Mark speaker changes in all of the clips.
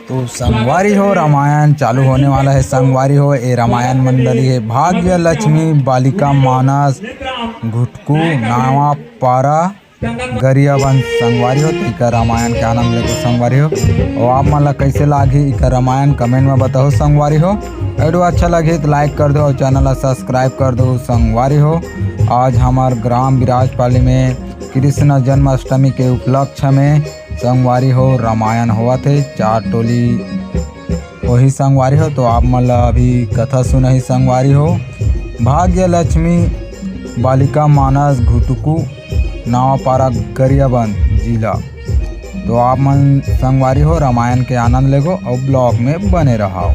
Speaker 1: तो संगवारी हो रामायण चालू होने वाला है। संगवारी हो ये रामायण मंडली है। भाग्य लक्ष्मी बालिका मानस घुटकू नावा पारा गरियाबंद संगवारी हो। तो इका रामायण के आनंद लेको संगवारी हो। और आप मन ला कैसे लागी इका रामायण कमेंट में बताओ संगवारी हो। वीडियो अच्छा लगे तो लाइक कर दो और चैनल ला सब्सक्राइब कर दो संगवारी हो। आज हमार ग्राम बिराजपाली में कृष्ण जन्माष्टमी के उपलक्ष्य में संगवारी हो रामायण हुआ थे। 4 टोली वही संगवारी हो। तो आप मन ला अभी कथा सुनही संगवारी हो। भाग्य लक्ष्मी बालिका मानस घुटकू नावापारा गरियाबंद जिला। तो आप मन संगवारी हो रामायण के आनंद लेगो और ब्लॉग में बने रहो।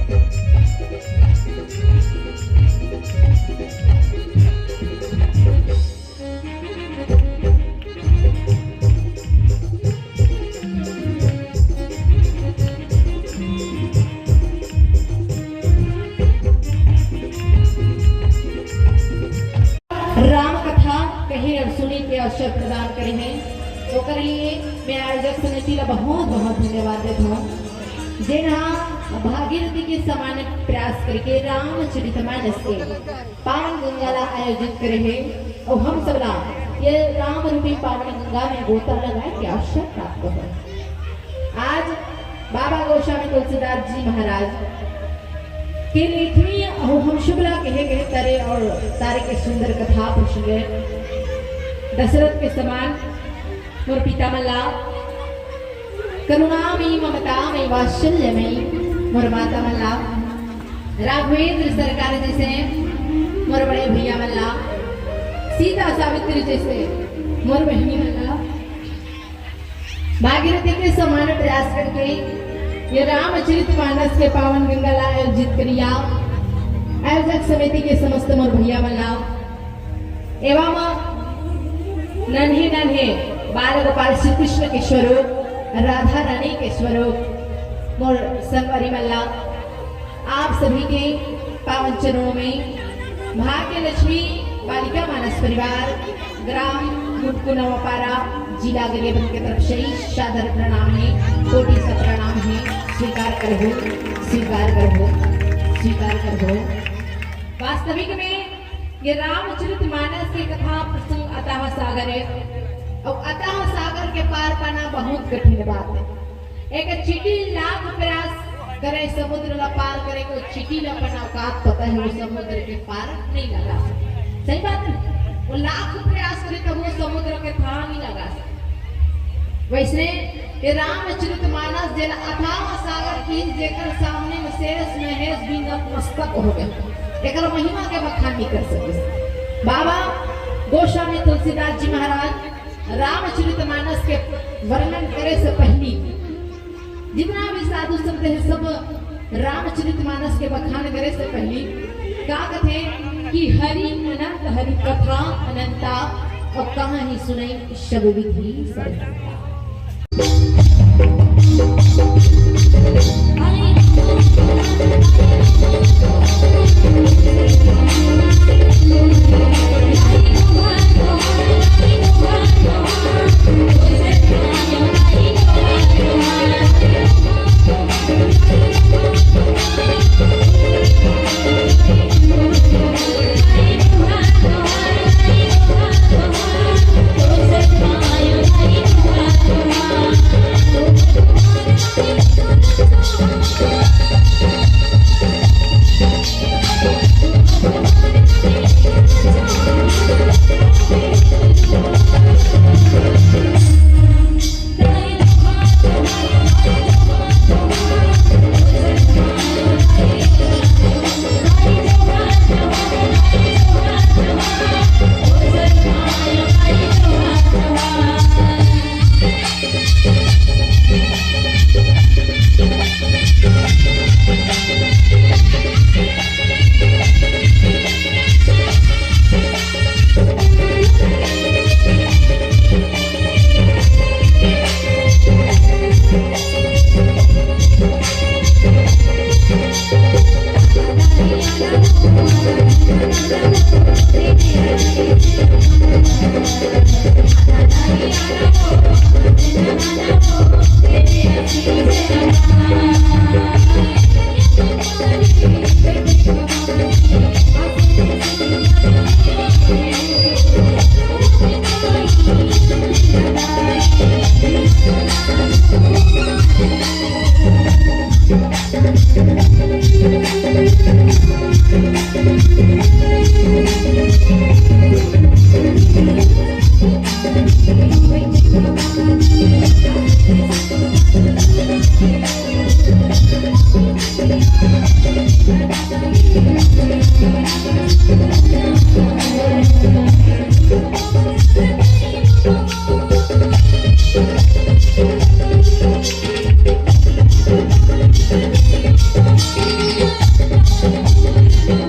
Speaker 2: राम कथा कहे और सुने के अवसर प्रदान करे हैं। तो कर लिए मैं आयोजक समिति का बहुत बहुत धन्यवाद देता हूँ जिन्हा भागीरथी के समान प्रयास करके रामचरितमानस के पावन गंगा ला आयोजित करे हैं। और हम सब ला ये राम रूपी पावन गंगा में गोता लगाए के अवसर प्राप्त हो। आज बाबा गोस्वामी तुलसीदास जी महाराज के लेखनी हम शुभला कहे गए तारे और तारे के सुंदर कथा प्रसंग दशरथ के समान मोर पिता मल्ला करुणामयी ममतामयी वात्सल्यमयी मोर माता मल्ला राघवेंद्र सरकार जैसे मोर बड़े भैया मल्ला सीता सावित्री जैसे मोर बहनी मल्ला भागीरथी के समान प्रयास करके ये रामचरितमानस के पावन गंगा ला आयोजित करिया। आयोजक समिति के समस्त मोर भैया मल्ला एवं नन्हे नन्हे बाल गोपाल श्री कृष्ण के स्वरूप राधा रानी के स्वरूप मोर संगवारी मल्ला आप सभी के पावन चरणों में भाग्य लक्ष्मी बालिका मानस परिवार ग्राम घुटकू नावापारा जिला गरियाबंद की तरफ से सादर प्रणाम है, कोटि सा प्रणाम है। स्वीकार करो, स्वीकार करो, स्वीकार करो। वास्तविक में ये रामचरितमानस की कथा प्रसंग अतः सागर है और अतः सागर के पार पाना बहुत कठिन बात है। एक चीटी लाख प्रयास करे समुद्र ला पार करे को चीटी ला अपना औकात पता है वो समुद्र के पार नहीं लगा सकता। सही बात है। वो लाख प्रयास करे तो वो समुद्र के पार नहीं लगा सकता। वैसे ये रामचरितमानस जन अथाह सागर की जेकर सामने में शेष महेश भी नतमस्तक हो गए। एकर महिमा के बखान नहीं कर सके। बाबा गोस्वामी तुलसीदास जी महाराज रामचरितमानस के वर्णन करे से पहले जितना भी साधु संत है सब रामचरितमानस के बखान करे से पहले क्या कहते कि हरि अनंत हरि कथा अनंता और कहाँ ही सुनाई शब विधि सर्वथा।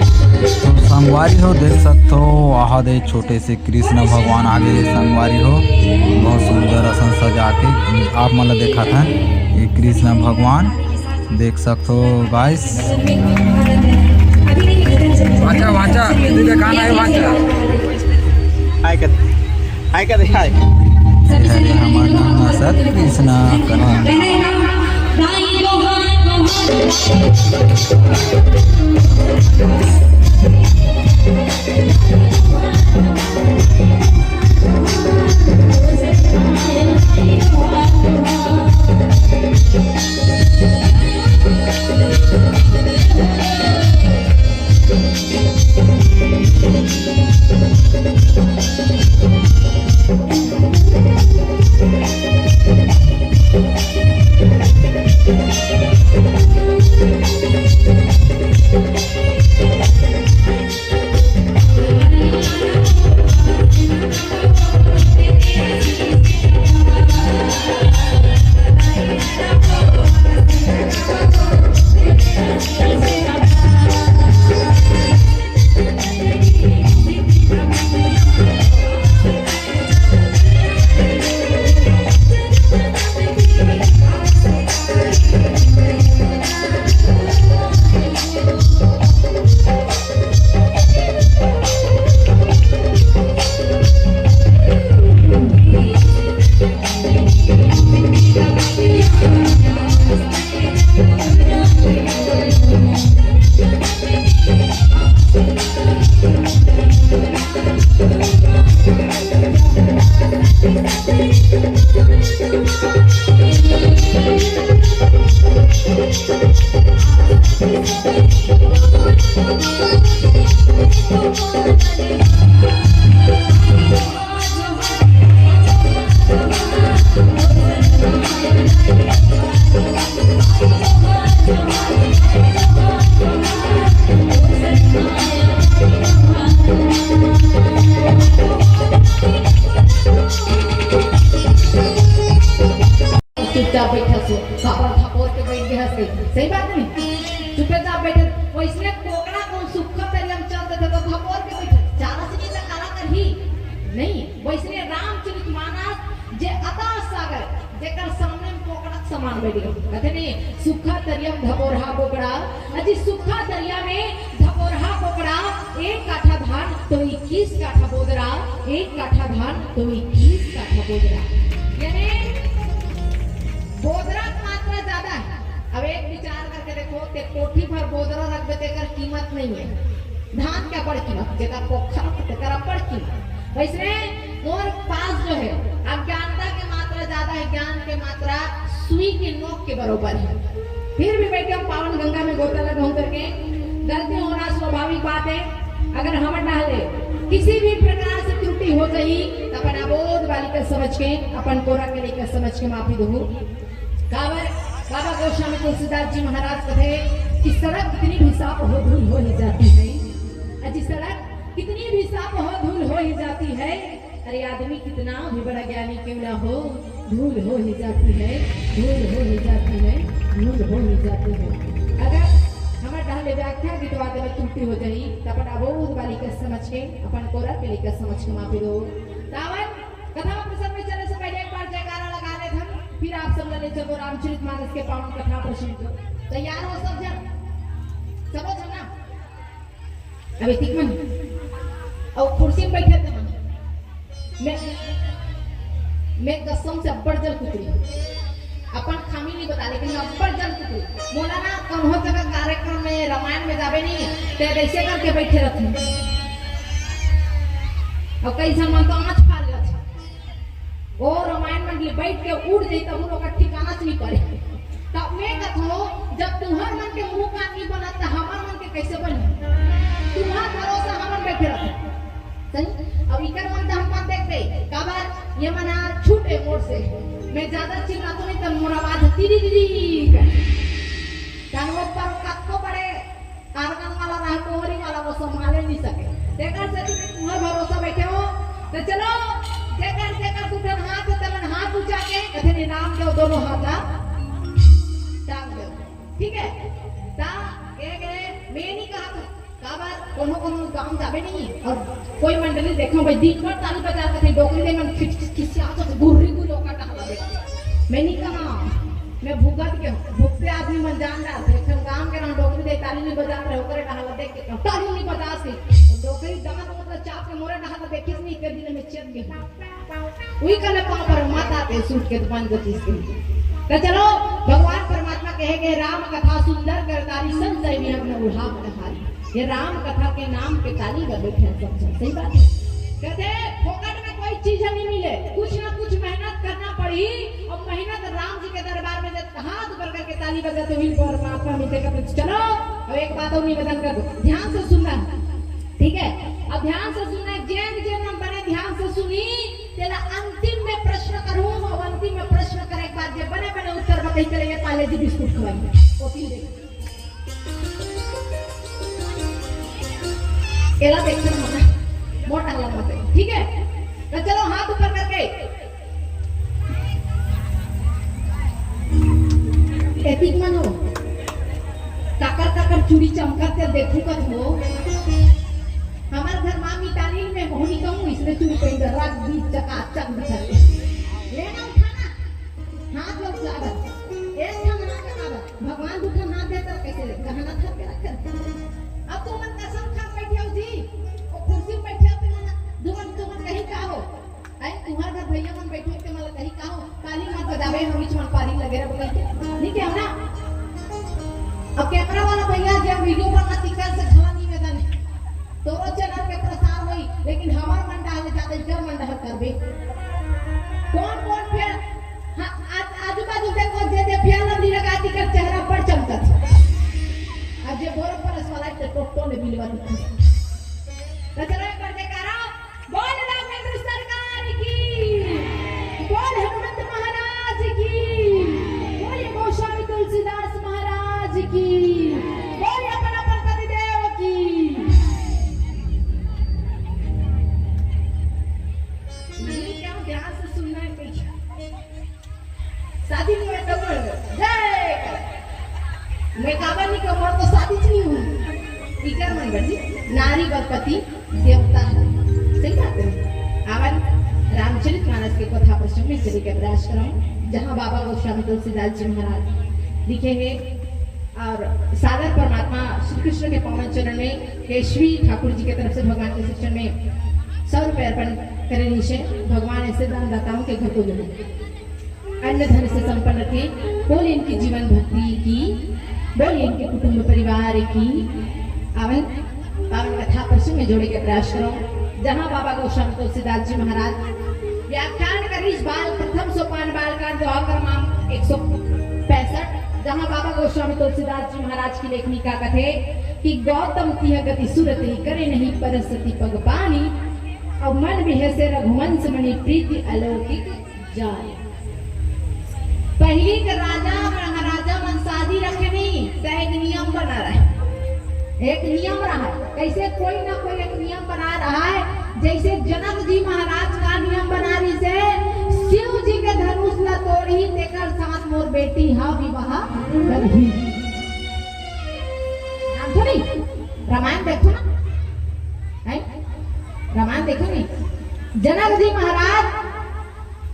Speaker 1: संगवारी हो देख सकते हो वहाँ दे छोटे से कृष्ण भगवान आगे संगवारी हो बहुत सुंदर असन सजा के आप मतलब देखा था ये कृष्ण भगवान देख सकते हो गाइस। वाचा वाचा दिखाना है वाचा हाय कर हाय हरे हमारा सत कृष्ण कन्हैया
Speaker 2: चुपचाप बैठा सो खबर थपोर के बैठ गया से सही बात नहीं चुपचाप बैठे वैसने कोकड़ा को सुख तरियम चलते थे तो थपोर के बैठे चारा से नहीं काला कर ही नहीं वैसने रामचरितमानस जे अता सागर जेकर सामने में कोकड़ा समान बैठ गया कहते नहीं सुखा तरियम धपोरहा कोकड़ा अजी सुखा दरिया में धपोरहा कोकड़ा एक काठा धान तो 21 काठा बोदरा एक काठा धान तो 21 काठा बोदरा यानी बोदरा की मात्रा ज्यादा है। अब एक विचार करके देखो कि कोठी पर बोदरा रखबे तेकर कीमत नहीं है धान क्या बड़ कीमत जेकर पोखर तेकर बड़ कीमत वैसे मोर पास जो है अज्ञानता की मात्रा ज्यादा है ज्ञान की मात्रा सुई की नोक के बराबर है फिर भी बैठे हम पावन गंगा में गोता लगाऊं करके गलती होना स्वाभाविक बात है अगर हम डाले किसी भी प्रकार से त्रुटि हो गई तो अपन अबोध बालिका समझ के अपन कोरा के लेकर समझ के माफी दो काबर बाबा गोस्वामी तुलसीदास जी महाराज कहे कि सड़क कितनी भी साफ हो धूल हो ही जाती है अजी सड़क कितनी भी साफ हो धूल हो ही जाती है अरे आदमी कितना भी बड़ा ज्ञानी क्यों ना हो धूल हो ही जाती है धूल हो ही जाती है धूल हो ही जाती है अगर हमारे डाले व्याख्या गीतवाद में त्रुटि हो जाई तो अपन अबोध बालिका समझ के अपन कोरा के लेकर समझ के माफी दो दावन कथा प्रसंग में चलने से पहले एक बार जयकारा लगा ले हम फिर आप सब लेने चलो रामचरितमानस के पावन कथा प्रसंग को तैयार हो सब जन सब ना अभी ठीक मन और कुर्सी पे बैठे थे मैं कसम से अब्बड़ जल कुतरी अपन खामी नहीं बता लेकिन अब्बड़ जल कुतरी मौलाना कन्हो जगह कार्यक्रम में रामायण में जावे नहीं ते कैसे करके बैठे रहते और कई समय तो आँच फाड़ लेते ओ रामायण मंडली बैठ के उड़ जाई तब लोग ठिकाना से नहीं करे तब मैं कथो जब तुम्हार मन के मुंह का नहीं बना तो हमार मन के कैसे बनी? तुम्हार भरोसा हमन बैठे रहे सही। अब इकर मन तो हम देखते कबर ये मना छूटे मोड़ से मैं ज्यादा चिल्ला तो नहीं तो मोर आवाज तीरी तीरी कानों पर कक्को पड़े कारगन वाला रहा कोहरी वाला वो संभाले नहीं सके। देखा से तुम्हार भरोसा बैठे हो तो चलो देखा तुझन हाथ तलन हाथ ऊंचा के कथे नाम दो दोनों हाथ टांग दो ठीक है। ता के मैं नहीं कहा था काबर कोनो काम जाबे नहीं और कोई मंडली देखो भाई दिन भर ताली बजा के डोकरी दे मन किसी आतो से गुर्री गुलो का टहला दे। मैं नहीं कहा मैं भूगत के भूखते आदमी मन जान रहा देखन काम के ना डोकरी दे ताली नहीं बजा रहे ओकरे टहला देख के ताली नहीं बजा से डोकरी दांत मतलब चाप के मोरे टहला देखिस नहीं कर दिन में चेत गई वही कले पांव पर माता पे सूट के दुकान गतिस के। तो चलो भगवान परमात्मा कहे गए राम कथा सुंदर करतारी संजय भी अपने उल्हा बहारी। ये राम कथा के नाम पे ताली बजे थे सब सही बात है। कहते फोकट में कोई चीज नहीं मिले कुछ ना कुछ मेहनत करना पड़ी और मेहनत राम जी के दरबार में जब हाथ ऊपर करके ताली बजाते हुए परमात्मा मिलते कहते चलो अब एक बात और निवेदन कर दो ध्यान से सुनना ठीक है। अब ध्यान से सुनना जैन जैन हम बने ध्यान से सुनी तेरा अंतिम में प्रश्न करूं और अंतिम में प्रश्न करे एक बार जब बने बने उत्तर बताई चलेंगे पाले जी बिस्कुट खवाएंगे ओपी देख एला देखते हैं मोटा लंबा पे ठीक है। तो चलो हाथ ऊपर करके एतिक मानो काकर चूड़ी चमकते देखू का हो हमारे घर माँ मिताली में होनी कहूँ इसलिए चूड़ी पहन कर रात बीच चकाचक बिछाते लेना उठाना हाथ लोग जागर एक ठन हाथ का भगवान दूठा हाथ देता कैसे गहना था के रख अब तो मन कसम खा बैठे हो जी और कुर्सी पे बैठे हो तुमन कहीं का हो आई तुम्हारे घर भैया मन बैठे के मला कहीं का हो ताली मत बजावे हम बीच में पारी लगे रह बोल के नहीं क्या ना। अब कैमरा वाला भैया जब वीडियो बनना सीखा से खला नहीं मैदान तो चैनल पे प्रसार हुई लेकिन हमार मन डाले ज्यादा जब मन डाल करबे कौन फिर आजू बाजू देखो जे फेर लंबी लगाती कर चेहरा पर चमकत अब जे बोर पर वाला ते टोटो ने बिलवा दी तो चलो एक बार जयकारा बोल राघवेंद्र सरकार की बोल हनुमंत महाराज की बोल गोस्वामी तुलसीदास महाराज की बोल अपन पतिदेव की। ये क्या ध्यान से सुनना है कहीं शादी नहीं है तो जय मैं काबा नहीं कहूँ तो शादी नहीं हुई इकर मन बनी नारी गणपति देवता सही बात है। आवन रामचरितमानस के कथा प्रसंग में चले के प्रयास करूं जहां बाबा गोस्वामी तुलसीदास जी महाराज लिखे हैं और सागर परमात्मा श्री कृष्ण के पावन चरण में केशवी ठाकुर जी की तरफ से भगवान के शिक्षण में 100 रुपए अर्पण करे नीचे भगवान ऐसे दानदाताओं के घर को जोड़े अन्य धन से संपन्न रखे बोल इनकी जीवन भक्ति की बोल इनके कुटुंब परिवार की आवन पावन कथा प्रसंग में जोड़े के प्रयास करो जहां बाबा गोस्वामी तुलसीदास जी महाराज व्याख्यान करीश बाल प्रथम सोपान बाल का दुआ क्रमांक 165 जहां बाबा गोस्वामी तुलसीदास जी महाराज की लेखनी का कथे कि गौतम तिह गति सुरति करे नहीं परसति पग पानी और मन विहसे रघुवंश मणि प्रीति अलौकिक जाए। पहली के राजा महाराजा मन शादी रखे नहीं तो एक नियम बना रहा है एक नियम रहा है कैसे कोई ना कोई एक नियम बना रहा है जैसे जनक जी महाराज का नियम बना रही से शिव जी के धनुष ला तोड़ी तेकर साथ मोर बेटी हा विवाह करही थोड़ी रामायण देखो ना है रामायण देखो नहीं जनक जी महाराज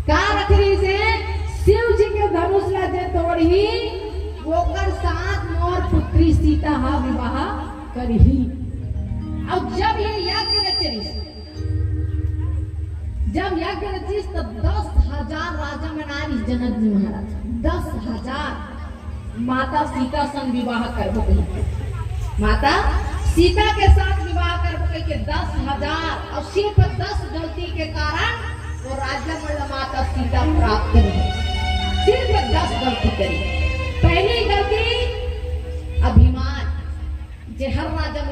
Speaker 2: का रख रही से शिव जी के धनुष ला जे तोड़ी ओकर साथ मोर पुत्री सीता हा विवाह करही। अब जब ये यज्ञ रचिस तो 10,000 राजा मनारी जनक जी महाराज 10,000 माता सीता संग विवाह करबो माता सीता के साथ विवाह करबो के 10,000 और सिर्फ 10 गलती के कारण वो राज्य में माता सीता प्राप्त नहीं सिर्फ 10 गलती करी। पहली गलती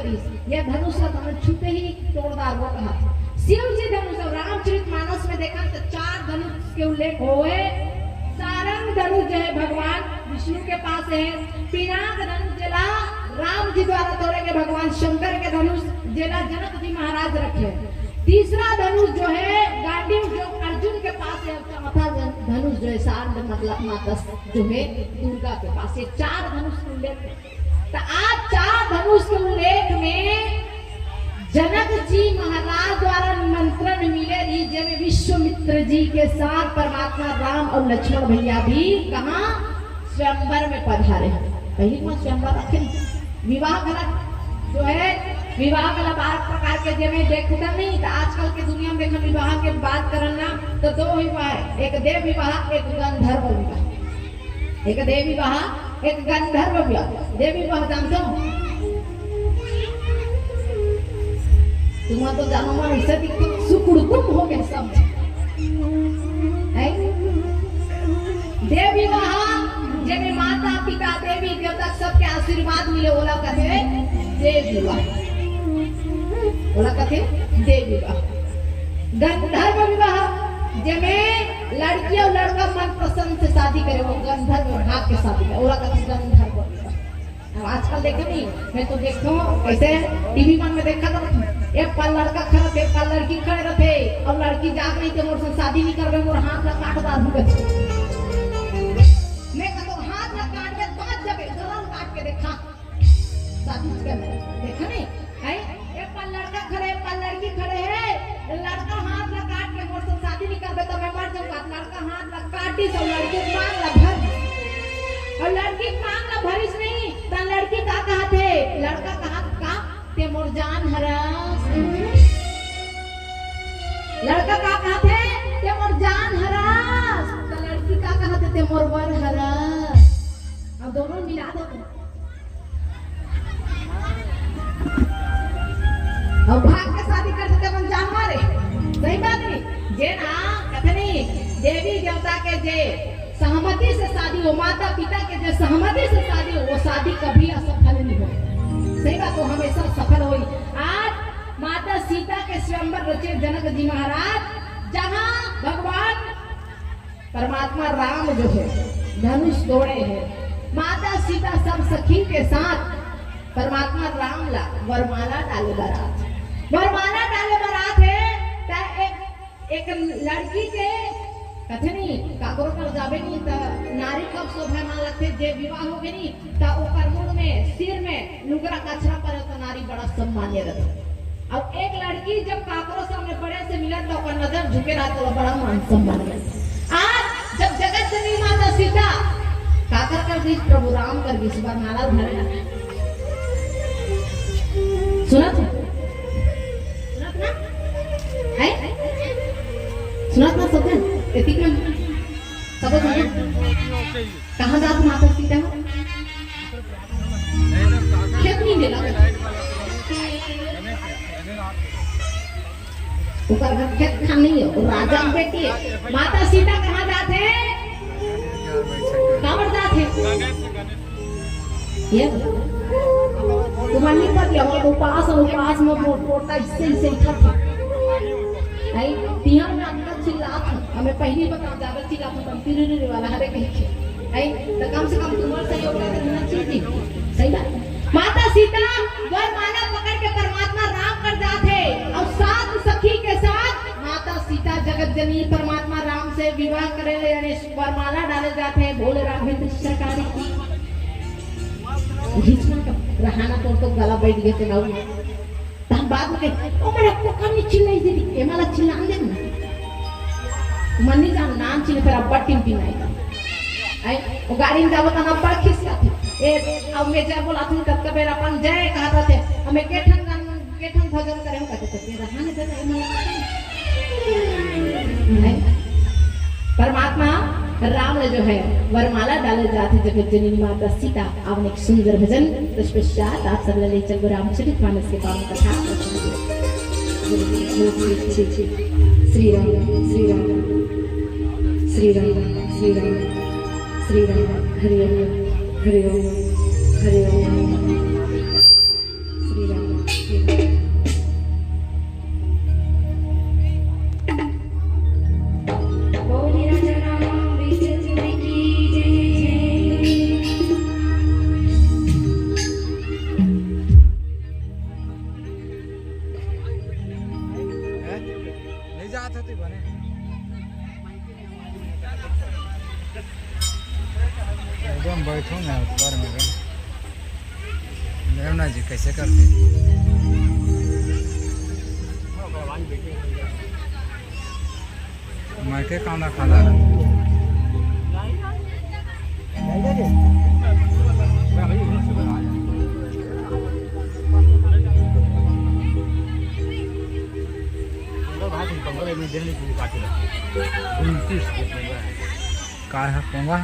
Speaker 2: करीस, यह धनुष का धनुष छूते ही तोड़दार वो कहा। शिव जी धनुष और रामचरितमानस में देखा तो 4 धनुष के उल्लेख हुए। सारंग धनुष जो है भगवान विष्णु के पास है। पिनाक धनुष जला राम जी द्वारा तोड़े गए भगवान शंकर के धनुष जला जनक जी महाराज रखे। तीसरा धनुष जो है गांडीव जो अर्जुन के पास है। चौथा धनुष जो है शारद मतलब माता जो है दुर्गा के पास है। 4 धनुष के उल्लेख है। तो आज 4 धनुष के उल्लेख में जनक जी महाराज द्वारा निमंत्रण मिले रही जब विश्वामित्र जी के साथ परमात्मा राम और लक्ष्मण भैया भी कहाँ स्वयंवर में पधारे। पहली बार स्वयंवर रखे विवाह करा जो है विवाह कला 12 प्रकार के जमे देखता नहीं। तो आजकल के दुनिया में देखो विवाह के बात करना तो 2 विवाह है, एक देव विवाह एक गंधर्व विवाह। एक देव विवाह एक गंधर्व विवाह। देव विवाह जानते हो तुम तो जानो मन ऐसे सुकुड़कुम हो गए सब। देव विवाह जब माता पिता देवी देवता सबके आशीर्वाद मिले ओला कहते देव विवाह। ओला कहते देव विवाह। गंधर्व विवाह जब लड़की और लड़का मन पसंद से शादी करे वो गंधर्व भाग के शादी करे ओला कहते गंधर्व विवाह। आजकल देखे नहीं मैं तो देखता हूँ कैसे टीवी में देखा था एक पल लड़का खड़ा थे पल लड़की खड़े रहते और लड़की जाग नहीं थे मोर से शादी नहीं करबे मोर हाथ ला काट दा दूं मैं कहतो हाथ ला काट के बात जबे जलन काट के देखा शादी कर देखा नहीं है। एक पल लड़का खड़े पल लड़की खड़े है लड़का हाथ ला काट के मोर से शादी नहीं करबे तो मैं मर जाऊंगा। लड़का हाथ ला काटी तो लड़की मांग ला भर और लड़की मांग ला भरिस नहीं तो लड़की का कहा थे लड़का कहा का ते मोर जान हरास। लड़का का कहा थे ते मोर जान हरास तो लड़की का कहा थे ते मोर वर हरास। अब दोनों मिला दो अब भाग के शादी कर सकते अपन जान मारे सही बात नहीं जे ना कहते नहीं देवी देवता के जे सहमति से शादी हो माता पिता के जे सहमति से शादी हो वो शादी कभी असफल नहीं हो। सही बात तो हमेशा सफल हुई। आज माता सीता के स्वयंवर रचे जनक जी महाराज जहां भगवान परमात्मा राम जो है धनुष तोड़े हैं माता सीता सब सखी के साथ परमात्मा राम ला वरमाला डाले बारात। वरमाला डाले बारात है एक लड़की के कथे नहीं काकरो कर जाबे नहीं त नारी कब शोभायमान लगते जे विवाह हो गई नहीं त ओकर मुंह में सिर में लुगरा कचरा पर तो नारी बड़ा सम्मान्य रहती। अब एक लड़की जब काकरो सामने बड़े से मिलत तो ओकर नजर झुके रहा तो बड़ा मान सम्मान रहता। आज जब जगत जननी माता सीता काकर कर दी प्रभु राम कर दी सुबह माला धरे सुनत ना है सुनत ना सब एतिक में सब कहाँ जात माता सीता खेत नहीं मिला ऊपर घर खेत खान नहीं है और राजा की बेटी है। माता सीता कहाँ जाते कहाँ जाते ये तुम्हारी पति और उपास में पोटा इससे इकट्ठा आई तिहार में अंदर चिल्लात हमें पहली बताओ ज्यादा चिल्लात हम तिरने वाला हरे कहीं आई तो कम से कम तुम्हारे सहयोग करना चाहिए। सही बात। माता सीता वरमाला पकड़ के परमात्मा राम कर जाते और 7 सखी के साथ माता सीता जगत जननी परमात्मा राम से विवाह करे यानी वरमाला डाले जाते भोले राघवेंद्र सरकारी रहाना तो गला बैठ गए थे ना तब बाद में ओ मेरा कोका नहीं चिल्लाई दे ये माला चिल्ला दे ना मन्नी जान नाम चिल्ले फिर अब बट्टी पिनाई आई वो गाड़ी में जाओ तो ना बड़ खिसका थे ए अब मैं जब बोला तुम तब कबेर अपन जय कहा थे हमें केठन भजन करे हम कहते थे रहाने दे ये परमात्मा राम ने जो है वरमाला डाले जाते जगत जननी माता सीता आपने एक सुंदर भजन पश्चात आप सब ले चल रामचरितमानस के पावन कथा श्री राम श्री राम श्री राम श्री राम श्री राम हरि ओम हरि ओम हरि ओम श्री राम
Speaker 1: ना जी कैसे करते मैं के कांदा खादा काय है पोंगा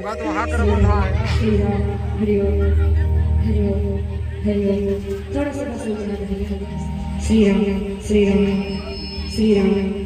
Speaker 1: पोंगा तो वहाँ कर बंधा है ना
Speaker 3: श्री राम हरि ओम हरि ओम हरि ओम थोड़ा सा बस बोलना है श्री राम श्री राम श्री राम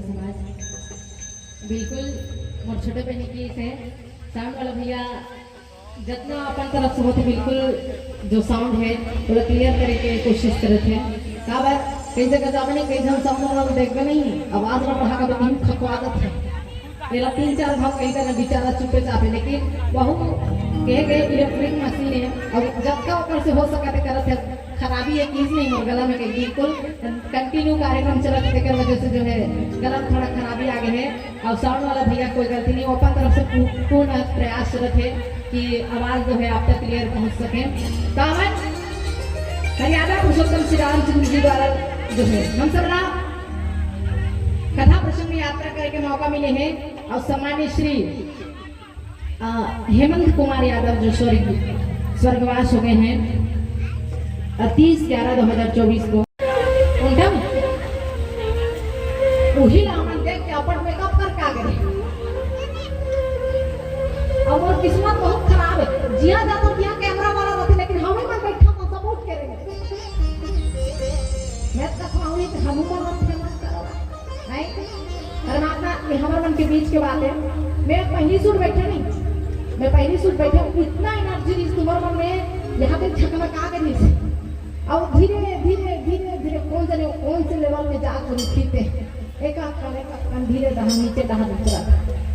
Speaker 3: समाज
Speaker 2: बिल्कुल मोर छोटे बहन की से साउंड वाला भैया जितना अपन तरफ से होते बिल्कुल जो साउंड है थोड़ा क्लियर करे के कोशिश करते हैं का बात कई जगह जावे नहीं कई जगह साउंड वाला देखबे नहीं आवाज ना बढ़ा के तीन खकवादत है मेरा 3-4 भाव कहीं का बेचारा चुपे चापे लेकिन बहुत कह गए इलेक्ट्रिक मशीन है अब जब का ऊपर से हो सका करते है खराबी है चीज नहीं हो गला में बिल्कुल कंटिन्यू कार्यक्रम चलते थे वजह से जो है गला में थोड़ा खराबी आ गई है और साउंड वाला भैया कोई गलती नहीं अपन तरफ से पूर्ण प्रयासरत है कि आवाज जो है आप तक क्लियर पहुंच सके कामन हरियाणा पुरुषोत्तम श्री रामचंद्र जी द्वारा जो है हम सब ना कथा प्रसंग में यात्रा करने के मौका मिले हैं और सम्मानित श्री हेमंत कुमार यादव जो स्वर्गवास हो गए हैं 30/11/2024 को उनका वही लामन देख के अपन मेकअप कर का गए और वो किस्मत बहुत खराब है जिया जाता तो यहाँ कैमरा वाला रहते लेकिन हम ही पर बैठा तो सपोर्ट करेंगे मैं तो कहूँगी कि हम ऊपर मत फेमस करो नहीं परमात्मा ये हमारे मन के बीच के बात है मैं पहली सूट बैठा नहीं मैं पहली सूट बैठा इतना एनर्जी इस तुम्हारे मन में यहाँ पे झकमका के नहीं और धीरे धीरे धीरे धीरे कौन से लेवल में जाकर उठते एक धीरे दहा नीचे दहा दूसरा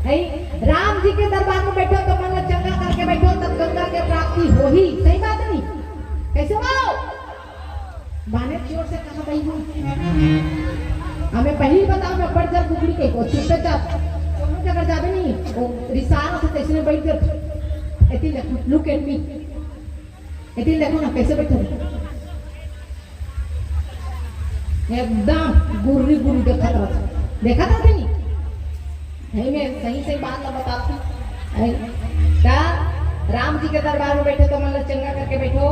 Speaker 2: है राम जी के दरबार में बैठो तो मन चंगा करके बैठो तब गंगा के प्राप्ति हो ही सही बात नहीं कैसे हो बाने चोर से कहा भाई हूँ हमें पहली बताओ मैं पढ़ जा कुकड़ी के को चुपे चाप अगर जावे नहीं वो रिसार से कैसे बैठ कर एती लुक एट मी एती देखो ना कैसे बैठे एकदम गुर्री गुर्री देखा था नहीं नहीं मैं सही सही बात ना बताती क्या राम जी के दरबार में बैठे तो मतलब चंगा करके बैठो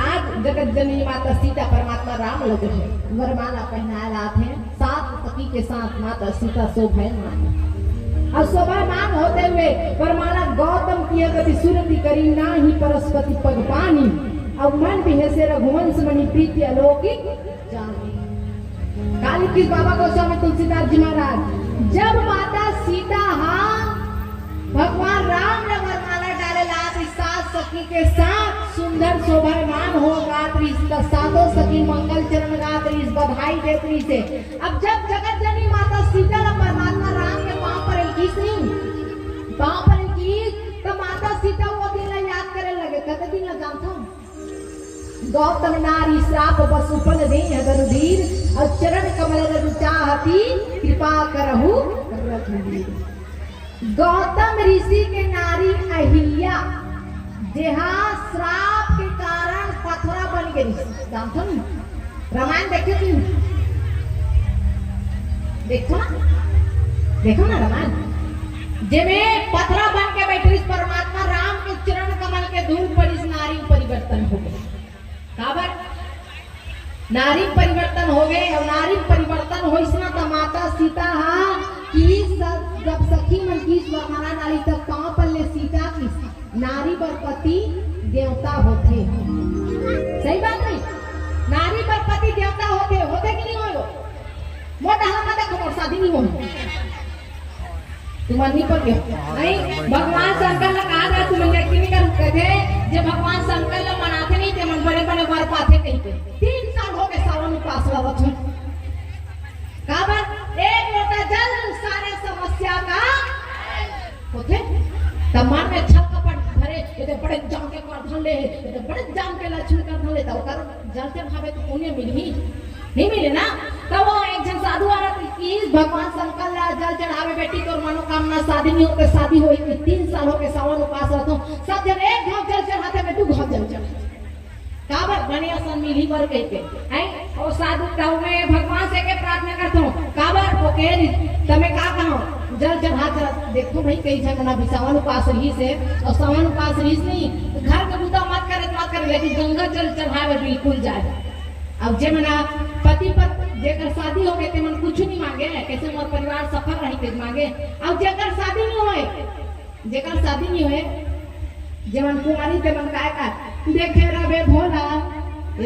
Speaker 2: आज जगत जननी माता सीता परमात्मा राम लग है वरमाला पहनाए लाते हैं 7 सखी के साथ माता सीता शोभायमान और शोभायमान होते हुए वरमाला गौतम की गति सुरति करी ना ही परस्पति पग पानी अब मन भी है से रघुवंश मणि प्रीति अलौकिक जानी काली किस बाबा गोस्वामी तुलसीदास जी महाराज जब माता सीता हाँ भगवान राम ने वरमाला डाले लात गात्री सात सखी के साथ सुंदर शोभायमान हो गात्री सातों सखी मंगल चरण गात्री बधाई देत्री से। अब जब जगत जननी माता सीता और परमात्मा राम के पांव पर तो माता सीता वो दिन याद करे लगे कते दिन जानता गौतम नारी श्राप बसुफल दे रुधिर और चरण कमल रुचाहती कृपा करहु रघुवीर। गौतम ऋषि के नारी अहिल्या जेहा श्राप के कारण पथरा बन गई जानते हो रामायण देखे थी देखो ना रामायण जिसमें पथरा बन के बैठी परमात्मा राम के चरण कमल के धूल पर इस नारी परिवर्तन हो गए। काबर नारी परिवर्तन हो गए और नारी परिवर्तन हो इसना तो माता सीता की जब सखी मन की स्वमाना नारी तब पांव पल्ले सीता की नारी बरपति देवता होते। सही बात नहीं नारी बरपति देवता होते कि नहीं हो मोटा हम देखो मोर शादी नहीं हो तुम नहीं पर नहीं भगवान शंकर ने कहा था तुम यकीन कर कहते जब भगवान शंकर ने मनाते नहीं थे मन बड़े बड़े वर पाते कहीं पे 3 साल हो गए सावन उपास रवत हूं काबर एक लोटा जल सारे समस्या का होते तब मन में छल कपट भरे ये तो बड़े जाम के वर्धन ले ये तो बड़े जाम के लक्ष्मी कर धन ले तो कर जल से भावे तो पुण्य मिली नहीं मिले ना तो वो एक जन साधु आ रहा कि भगवान शंकर ला जल चढ़ावे बेटी को मनोकामना शादी नहीं होके शादी हुई 3 साल हो गए सावन उपास रहता हूं सब जन एक घाव जल चढ़ाते मैं 2 घाव जल चढ़ा काबर बने असन मिली बर कहते हैं और साधु कहू में भगवान से के प्रार्थना करता हूं काबर वो कह तमे का कहो जल चढ़ा देखो भाई कई जगह भी सावन उपास रही से और सावन उपास रही नहीं घर के बुदा मत करे लेकिन गंगा जल चढ़ावे बिल्कुल जाए। अब जे मना पति पर जेकर शादी हो गए ते मन कुछ नहीं मांगे कैसे मोर परिवार सफल रही ते मांगे। अब जेकर शादी नहीं होए जेमन कुमारी ते मन का देखे रबे भोला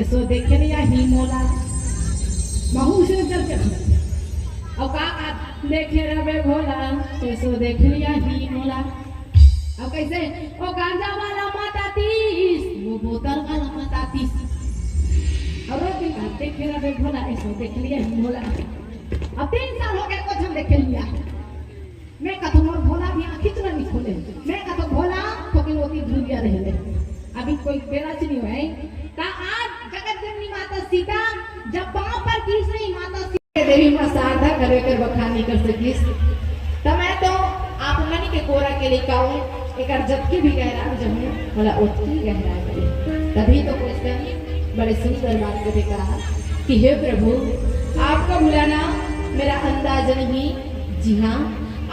Speaker 2: ऐसो देखे नहीं ही मोला महू से जल चढ़ा अब का देखे रबे भोला ऐसो देखे नहीं ही मोला। अब कैसे ओ गांजा वाला माता 30 वो बोतल वाला माता 30 और देखे रबे भोला ऐसो देख लिया भोला। अब 3 साल हो गए कुछ हम देख लिया मैं कथो मोर भोला भी आंखी चला नहीं खोले मैं कथो भोला तो कि मोती धुलिया रहे अभी कोई बेरा नहीं हुआ ता आज जगत जननी माता सीता जब पांव पर किस नहीं माता सीता देवी मां शारदा करे कर बखानी कर सकीस तो मैं तो आप मनी के कोरा के लिए कहूं एक जबकि भी गहरा जब बोला उतनी गहरा करे तभी तो क्वेश्चन बड़े सुंदर बात को कहा कि हे प्रभु आपको भुलाना मेरा अंदाज नहीं। जी हाँ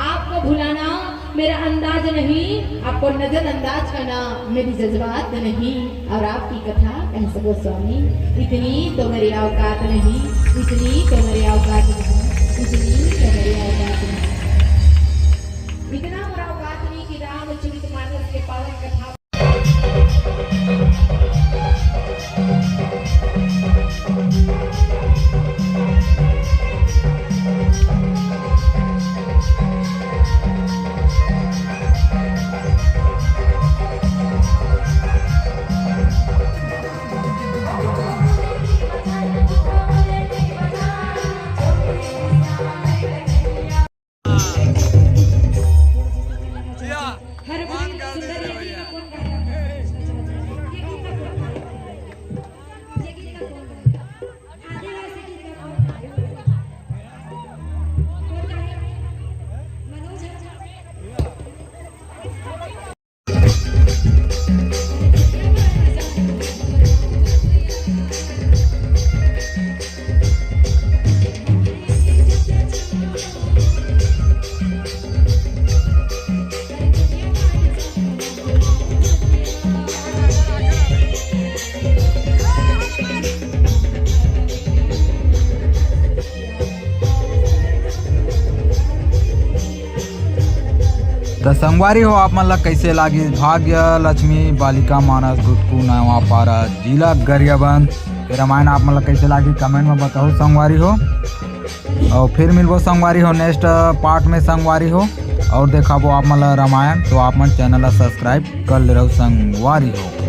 Speaker 2: आपको भुलाना मेरा अंदाज नहीं आपको नजरअंदाज करना मेरी जज्बात नहीं और आपकी कथा कह सको स्वामी इतनी तो मेरी औकात नहीं इतनी तो मेरी औकात नहीं इतनी तो मेरी औकात नहीं इतना मेरा औकात नहीं कि रामचरितमानस के पावन कथा
Speaker 1: तो संगवारी हो आप मतलब कैसे लागी भाग्य लक्ष्मी बालिका मानस गुटकू नवा पारा जिला गरियाबंद रामायण आप मतलब कैसे लागी कमेंट में बताओ संगवारी हो। और फिर मिलबो संगवारी हो नेक्स्ट पार्ट में संगवारी हो। और देखा वो आप मन रामायण तो आप मन चैनल ला सब्सक्राइब कर ले रहो संगवारी हो।